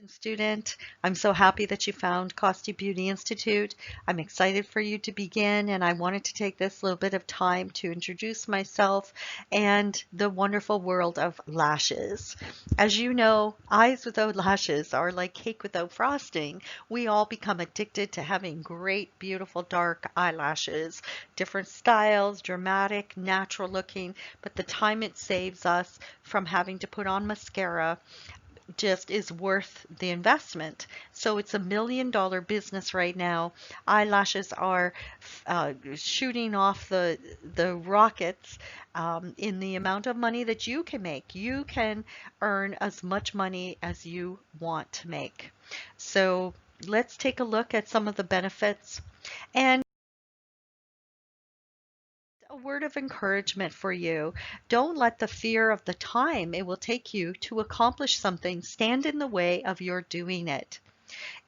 Student. I'm so happy that you found Costi Beauty Institute. I'm excited for you to begin, and I wanted to take this little bit of time to introduce myself and the wonderful world of lashes. As you know, eyes without lashes are like cake without frosting. We all become addicted to having great, beautiful, dark eyelashes, different styles, dramatic, natural looking, but the time it saves us from having to put on mascara just is worth the investment. So it's $1 million business right now. Eyelashes are shooting off the rockets in the amount of money that you can make. You can earn as much money as you want to make. So let's take a look at some of the benefits. And a word of encouragement for you. Don't let the fear of the time it will take you to accomplish something stand in the way of your doing it.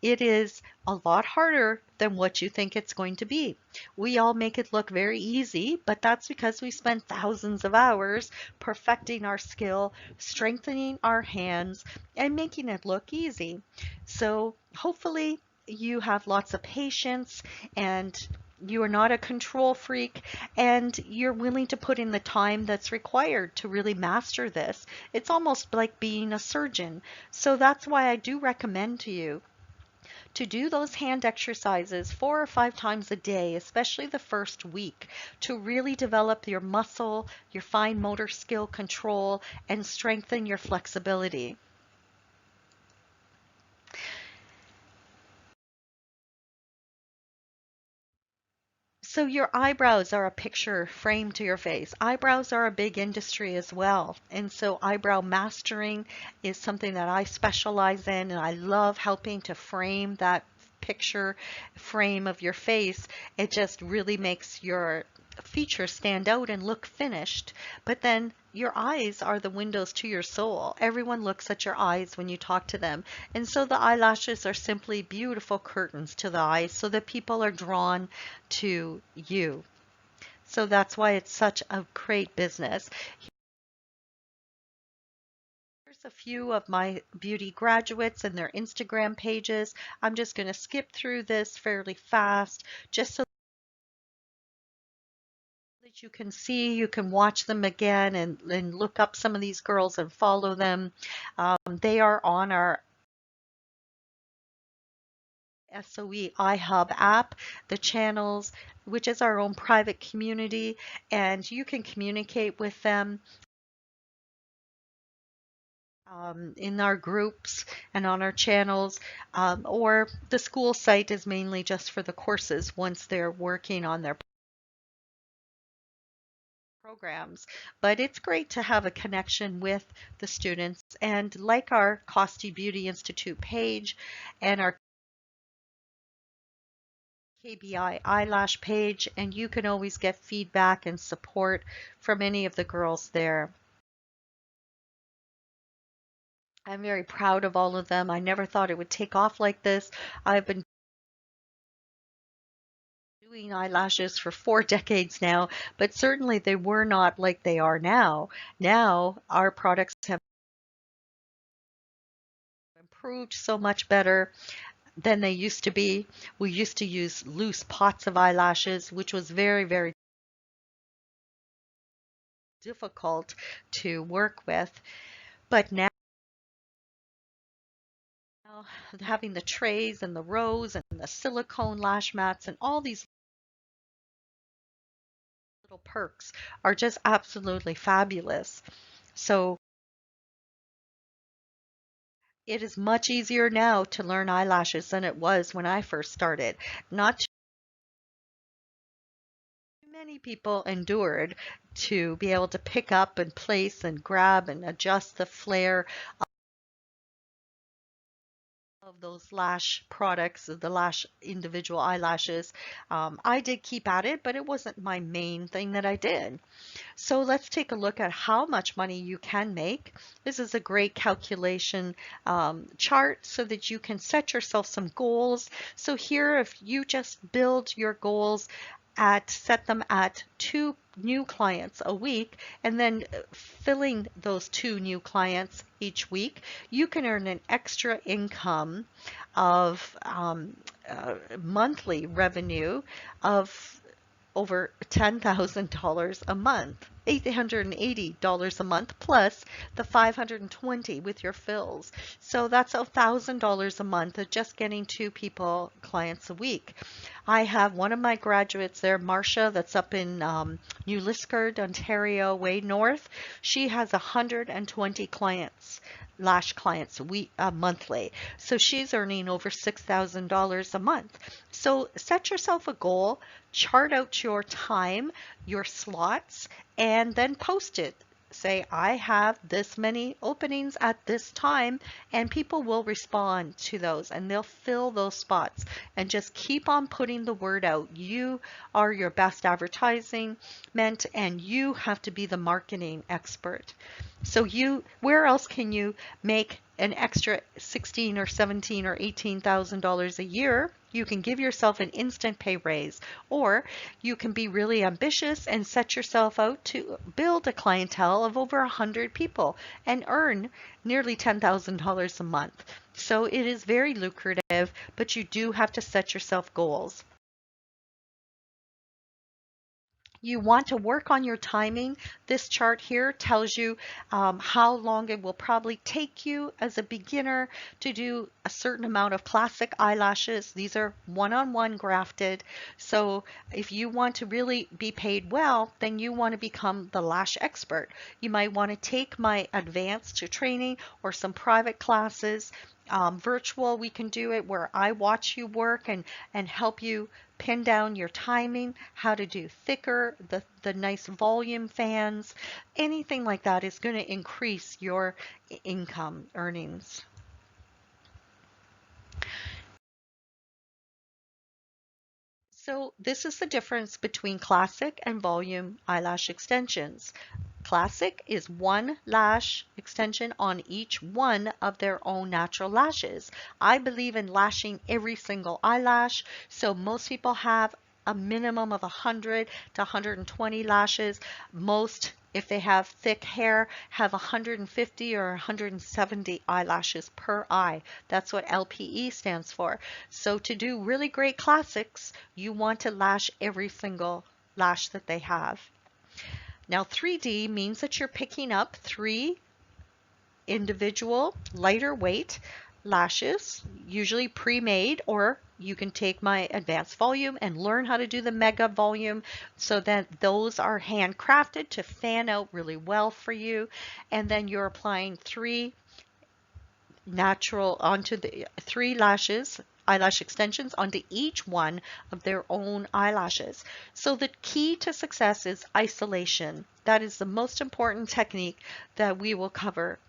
It is a lot harder than what you think it's going to be. We all make it look very easy, but that's because we spent thousands of hours perfecting our skill, strengthening our hands, and making it look easy. So hopefully you have lots of patience and you are not a control freak and you're willing to put in the time that's required to really master this. It's almost like being a surgeon. So that's why I do recommend to you to do those hand exercises 4 or 5 times a day, especially the first week, to really develop your muscle, your fine motor skill control, and strengthen your flexibility. So your eyebrows are a picture framed to your face. Eyebrows are a big industry as well. And so eyebrow mastering is something that I specialize in, and I love helping to frame that picture frame of your face. It just really makes your features stand out and look finished. But then your eyes are the windows to your soul. Everyone looks at your eyes when you talk to them. And so the eyelashes are simply beautiful curtains to the eyes so that people are drawn to you. So that's why it's such a great business. Here's a few of my beauty graduates and their Instagram pages. I'm just going to skip through this fairly fast just so that you can see, you can watch them again and look up some of these girls and follow them. They are on our SOE iHub app, the channels, which is our own private community, and you can communicate with them in our groups and on our channels, or the school site is mainly just for the courses once they're working on their programs. But it's great to have a connection with the students. And like our Costi Beauty Institute page and our KBI eyelash page, and you can always get feedback and support from any of the girls there. I'm very proud of all of them. I never thought it would take off like this. I've been doing eyelashes for 4 decades now, but certainly they were not like they are now. Now our products have improved so much better than they used to be. We used to use loose pots of eyelashes, which was very, very difficult to work with. But now having the trays and the rows and the silicone lash mats and all these little perks are just absolutely fabulous. So it is much easier now to learn eyelashes than it was when I first started. Not too many people endured to be able to pick up and place and grab and adjust the flare of those lash products, the lash individual eyelashes. I did keep at it, but it wasn't my main thing that I did. So let's take a look at how much money you can make. This is a great calculation chart so that you can set yourself some goals. So here, if you just build your goals set them at 2 new clients a week, and then filling those 2 new clients each week, you can earn an extra income of monthly revenue of over $10,000 a month, $880 a month plus the $520 with your fills. So that's $1,000 a month of just getting 2 clients a week. I have one of my graduates there, Marcia, that's up in New Liskeard, Ontario, way north. She has 120 clients, lash clients monthly. So she's earning over $6,000 a month. So set yourself a goal, chart out your time, your slots, and then post it. Say, I have this many openings at this time, and people will respond to those and they'll fill those spots. And just keep on putting the word out. You are your best advertising meant, and you have to be the marketing expert. So where else can you make an extra 16 or 17 or $18,000 a year? You can give yourself an instant pay raise, or you can be really ambitious and set yourself out to build a clientele of over 100 people and earn nearly $10,000 a month. So it is very lucrative, but you do have to set yourself goals. You want to work on your timing. This chart here tells you how long it will probably take you as a beginner to do a certain amount of classic eyelashes. These are one-on-one grafted. So if you want to really be paid well, then you want to become the lash expert. You might want to take my advanced training or some private classes. Virtual, we can do it where I watch you work and help you pin down your timing, how to do thicker, the nice volume fans, anything like that is going to increase your income earnings. So this is the difference between classic and volume eyelash extensions. Classic is one lash extension on each one of their own natural lashes. I believe in lashing every single eyelash, so most people have a minimum of 100 to 120 lashes. Most, if they have thick hair, have 150 or 170 eyelashes per eye. That's what LPE stands for. So to do really great classics, you want to lash every single lash that they have. Now 3D means that you're picking up 3 individual lighter weight lashes, usually pre-made, or you can take my advanced volume and learn how to do the mega volume so that those are handcrafted to fan out really well for you. And then you're applying 3 natural onto the 3 lashes, eyelash extensions onto each one of their own eyelashes. So the key to success is isolation. That is the most important technique that we will cover.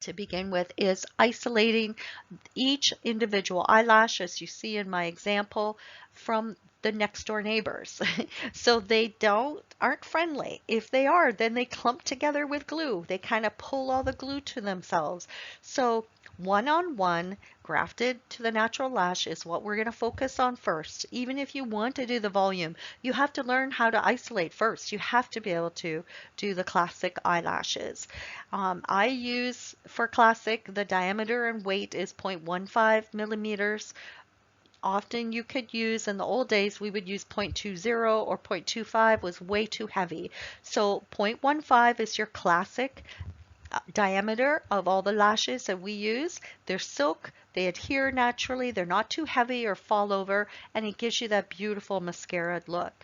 To begin with is isolating each individual eyelash, as you see in my example, from the next door neighbors. So they aren't friendly. If they are, then they clump together with glue. They kind of pull all the glue to themselves. So one-on-one grafted to the natural lash is what we're going to focus on first. Even if you want to do the volume, you have to learn how to isolate first. You have to be able to do the classic eyelashes. I use for classic, the diameter and weight is 0.15 millimeters. Often you could use, in the old days, we would use 0.20 or 0.25 was way too heavy. So 0.15 is your classic diameter of all the lashes that we use. They're silk, they adhere naturally, they're not too heavy or fall over, and it gives you that beautiful mascara look.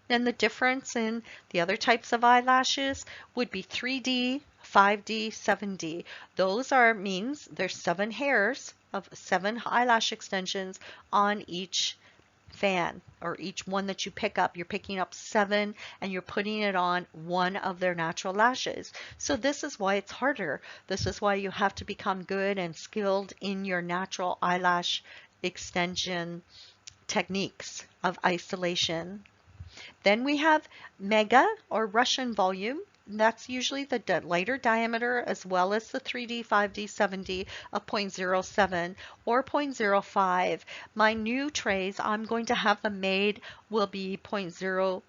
Then the difference in the other types of eyelashes would be 3D, 5D, 7D. Those means there's 7 hairs of 7 eyelash extensions on each fan, or each one that you pick up. You're picking up 7 and you're putting it on one of their natural lashes. So this is why it's harder. This is why you have to become good and skilled in your natural eyelash extension techniques of isolation. Then we have mega or Russian volume. That's usually the lighter diameter as well as the 3D, 5D, 7D of 0.07 or 0.05. My new trays, I'm going to have them made, will be 0.05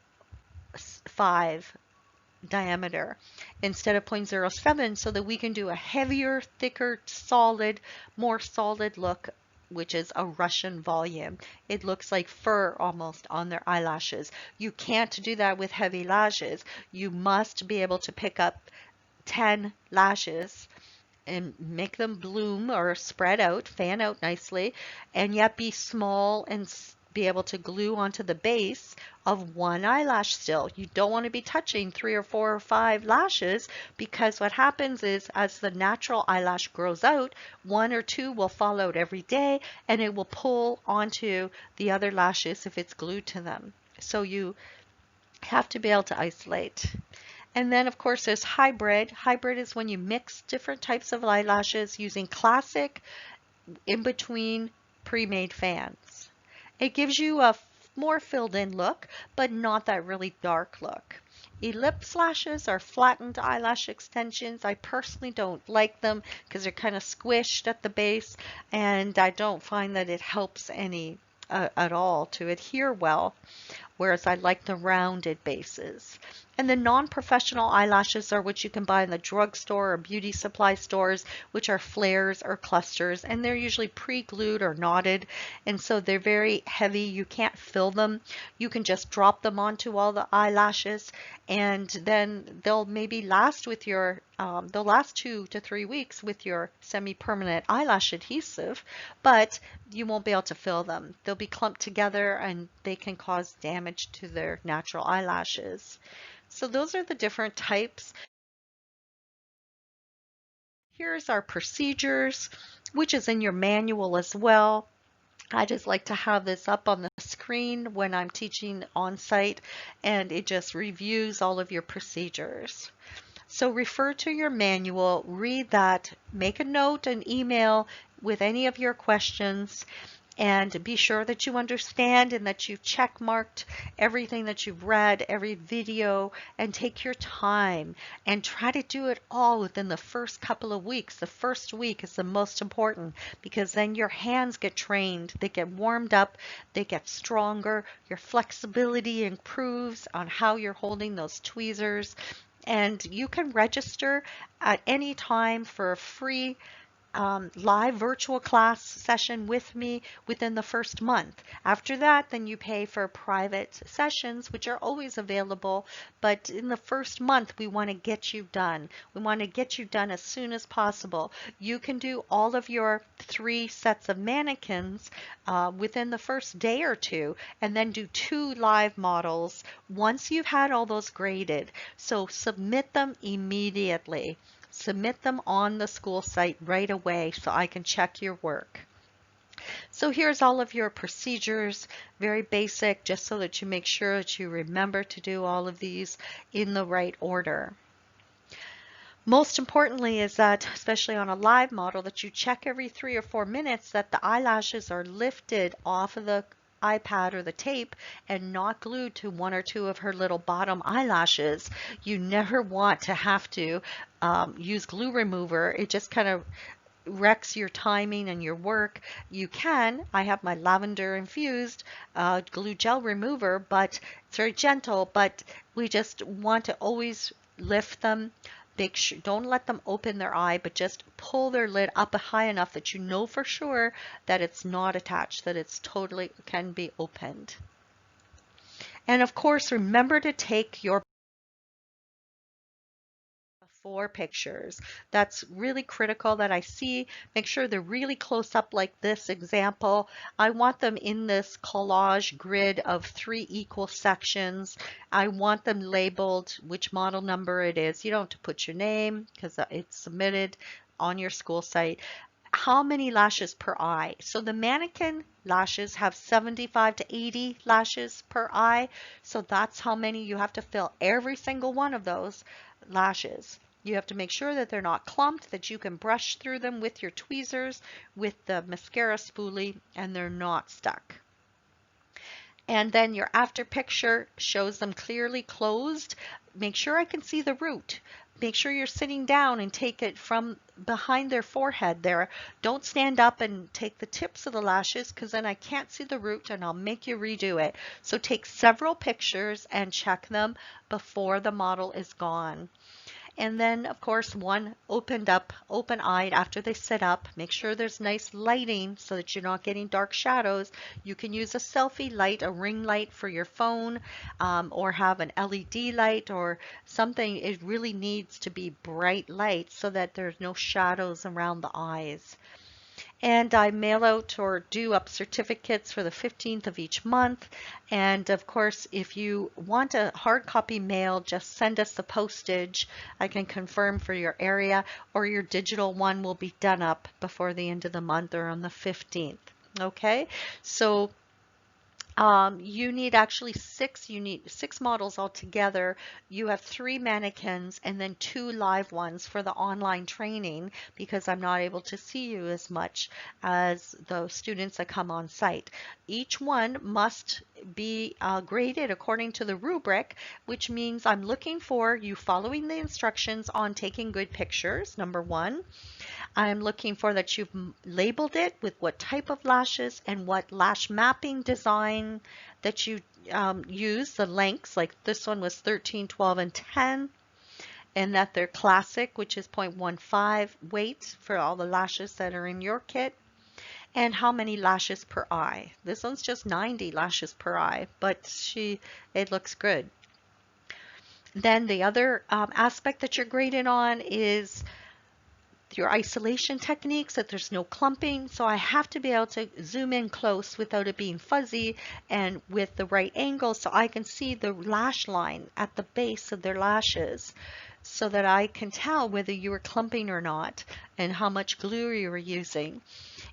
diameter instead of 0.07 so that we can do a heavier, thicker, solid, more solid look, which is a Russian volume. It looks like fur almost on their eyelashes. You can't do that with heavy lashes. You must be able to pick up 10 lashes and make them bloom or spread out, fan out nicely, and yet be small and be able to glue onto the base of one eyelash still. You don't want to be touching 3 or 4 or 5 lashes, because what happens is as the natural eyelash grows out, 1 or 2 will fall out every day and it will pull onto the other lashes if it's glued to them. So you have to be able to isolate. And then of course there's hybrid. Hybrid is when you mix different types of eyelashes using classic in between pre-made fans. It gives you a more filled in look, but not that really dark look. Ellipse lashes are flattened eyelash extensions. I personally don't like them because they're kind of squished at the base, and I don't find that it helps any at all to adhere well, whereas I like the rounded bases. And the non-professional eyelashes are what you can buy in the drugstore or beauty supply stores, which are flares or clusters, and they're usually pre-glued or knotted, and so they're very heavy. You can't fill them. You can just drop them onto all the eyelashes, and then they'll maybe last with your, they'll last 2 to 3 weeks with your semi-permanent eyelash adhesive, but you won't be able to fill them. They'll be clumped together and they can cause damage to their natural eyelashes. So those are the different types. Here's our procedures, which is in your manual as well. I just like to have this up on the screen when I'm teaching on site, and it just reviews all of your procedures. So refer to your manual, read that, make a note, an email with any of your questions, and be sure that you understand and that you've check marked everything that you've read, every video, and take your time and try to do it all within the first couple of weeks. The first week is the most important because then your hands get trained, they get warmed up, they get stronger, your flexibility improves on how you're holding those tweezers, and you can register at any time for a free live virtual class session with me within the first month. After that, then you pay for private sessions, which are always available. But in the first month, we want to get you done. We want to get you done as soon as possible. You can do all of your 3 sets of mannequins within the first day or 2, and then do 2 live models once you've had all those graded. So submit them immediately. Submit them on the school site right away so I can check your work. So here's all of your procedures, very basic, just so that you make sure that you remember to do all of these in the right order. Most importantly is that, especially on a live model, that you check every 3 or 4 minutes that the eyelashes are lifted off of the iPad or the tape and not glued to 1 or 2 of her little bottom eyelashes. You never want to have to use glue remover. It just kind of wrecks your timing and your work. You can, I have my lavender infused glue gel remover, but it's very gentle, but we just want to always lift them. Make sure, don't let them open their eye, but just pull their lid up high enough that you know for sure that it's not attached, that it's totally can be opened. And of course, remember to take your before pictures. That's really critical that I see. Make sure they're really close up like this example. I want them in this collage grid of 3 equal sections. I want them labeled which model number it is. You don't have to put your name because it's submitted on your school site. How many lashes per eye? So the mannequin lashes have 75 to 80 lashes per eye. So that's how many you have to fill every single one of those lashes. You have to make sure that they're not clumped, that you can brush through them with your tweezers, with the mascara spoolie, and they're not stuck. And then your after picture shows them clearly closed. Make sure I can see the root. Make sure you're sitting down and take it from behind their forehead there. Don't stand up and take the tips of the lashes because then I can't see the root and I'll make you redo it. So take several pictures and check them before the model is gone. And then, of course, one opened up, open-eyed after they sit up. Make sure there's nice lighting so that you're not getting dark shadows. You can use a selfie light, a ring light for your phone, or have an LED light or something. It really needs to be bright light so that there's no shadows around the eyes. And I mail out or do up certificates for the 15th of each month. And of course, if you want a hard copy mail, just send us the postage. I can confirm for your area, or your digital one will be done up before the end of the month or on the 15th. Okay, so you need actually you need six models altogether. You have 3 mannequins and then 2 live ones for the online training because I'm not able to see you as much as the students that come on site. Each one must be graded according to the rubric, which means I'm looking for you following the instructions on taking good pictures, number 1. I'm looking for that you've labeled it with what type of lashes and what lash mapping design that you use, the lengths, like this one was 13, 12, and 10, and that they're classic, which is 0.15 weight for all the lashes that are in your kit, and how many lashes per eye. This one's just 90 lashes per eye, but it looks good. Then the other aspect that you're graded on is your isolation techniques, that there's no clumping. So I have to be able to zoom in close without it being fuzzy and with the right angle so I can see the lash line at the base of their lashes so that I can tell whether you were clumping or not and how much glue you were using.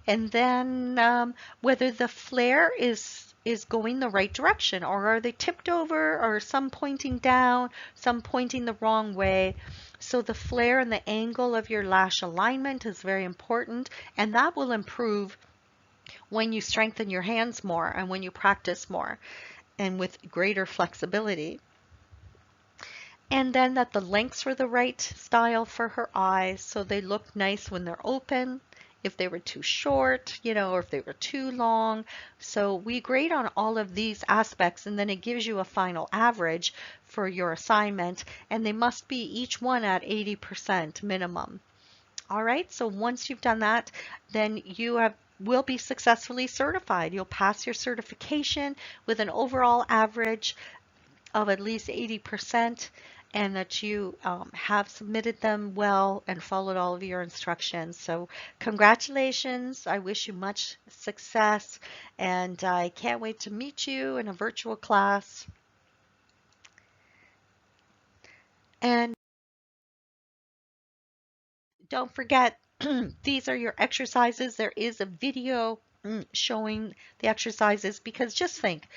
And then whether the flare is going the right direction, or are they tipped over, or some pointing down, some pointing the wrong way. So the flare and the angle of your lash alignment is very important, and that will improve when you strengthen your hands more and when you practice more and with greater flexibility. And then that the lengths were the right style for her eyes so they look nice when they're open. If they were too short, or if they were too long. So we grade on all of these aspects, and then it gives you a final average for your assignment, and they must be each one at 80% minimum. All right, so once you've done that, then you will be successfully certified. You'll pass your certification with an overall average of at least 80%, and that you have submitted them well and followed all of your instructions. So congratulations. I wish you much success, and I can't wait to meet you in a virtual class. And don't forget, these are your exercises. There is a video showing the exercises, because just think,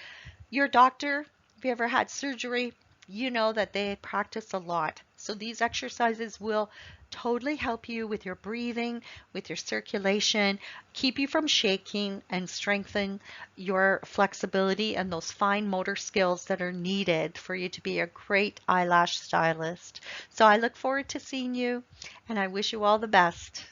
your doctor, if you ever had surgery, you know that they practice a lot. So these exercises will totally help you with your breathing, with your circulation, keep you from shaking, and strengthen your flexibility and those fine motor skills that are needed for you to be a great eyelash stylist. So I look forward to seeing you, and I wish you all the best.